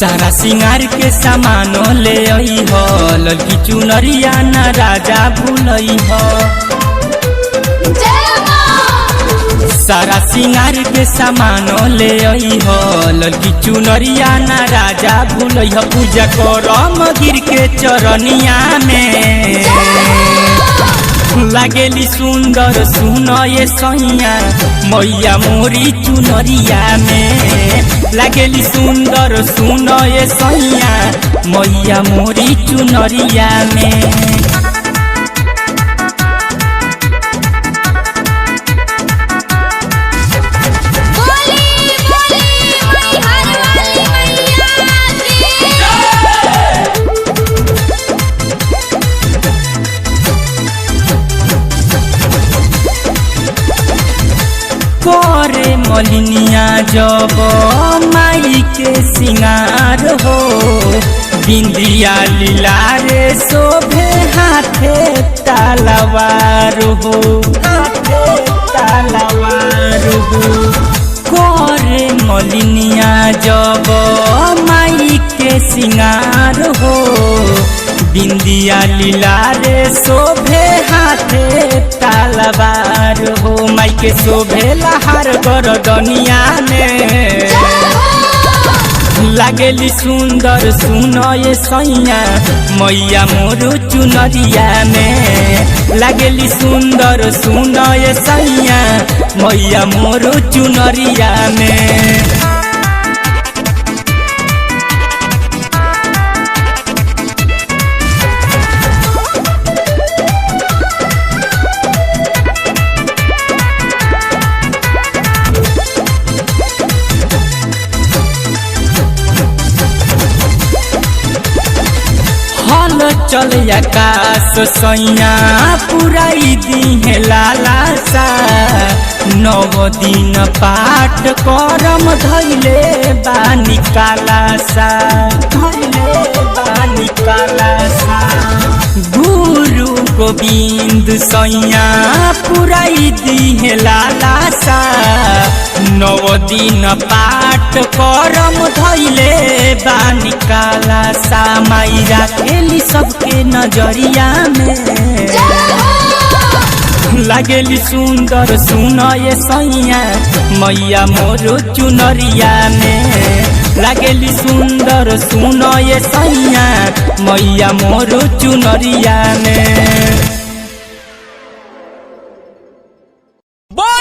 सारा सिंगार के सामान ले आई हो, लड़की चुनरिया ना राजा भूलई हो। सारा सिंगार के सामान ले आई हो, लड़की चुनरिया ना राजा भूलई हो। पूजा करम गिर के चरनिया में, लागेली सुंदर सुन ये सैया मैया मोरी चुनरिया में। लागेली सुंदर सुन ये सैया मैया मोरी चुनरिया में। करे मलिनिया जब माई के सिंगार हो, बिंदिया लीला रे शोभे हाथे तलवार हो, हाथे तलवार हो। करे मलिनिया जब माई के सिंगार हो, बिंदिया लीला रे शोभे हाथे तलवार हो। माई के शोभे लहार गरदनिया में, लागेली सुंदर सुन ये सैया मैया मोर चुनरिया में। लागेली सुंदर सुन ये सैया मैया मोर चुनरिया में। चल आकाश सैया पुराई दी लाला सा, 9 दिन पाठ करम धैले बानी काला सा, धैले बानी काला सा। गुरु गोविंद सैया पुराई दी लाला सा, 9 दिन पाठ करम धैले बानी काला सा। माई राखेली सबके नजरिया में, लागेली सुंदर सुन ये सैया मैया मोर चुनरिया में। लागेली सुंदर सुन ये सैया मैया मोर चुनरिया में।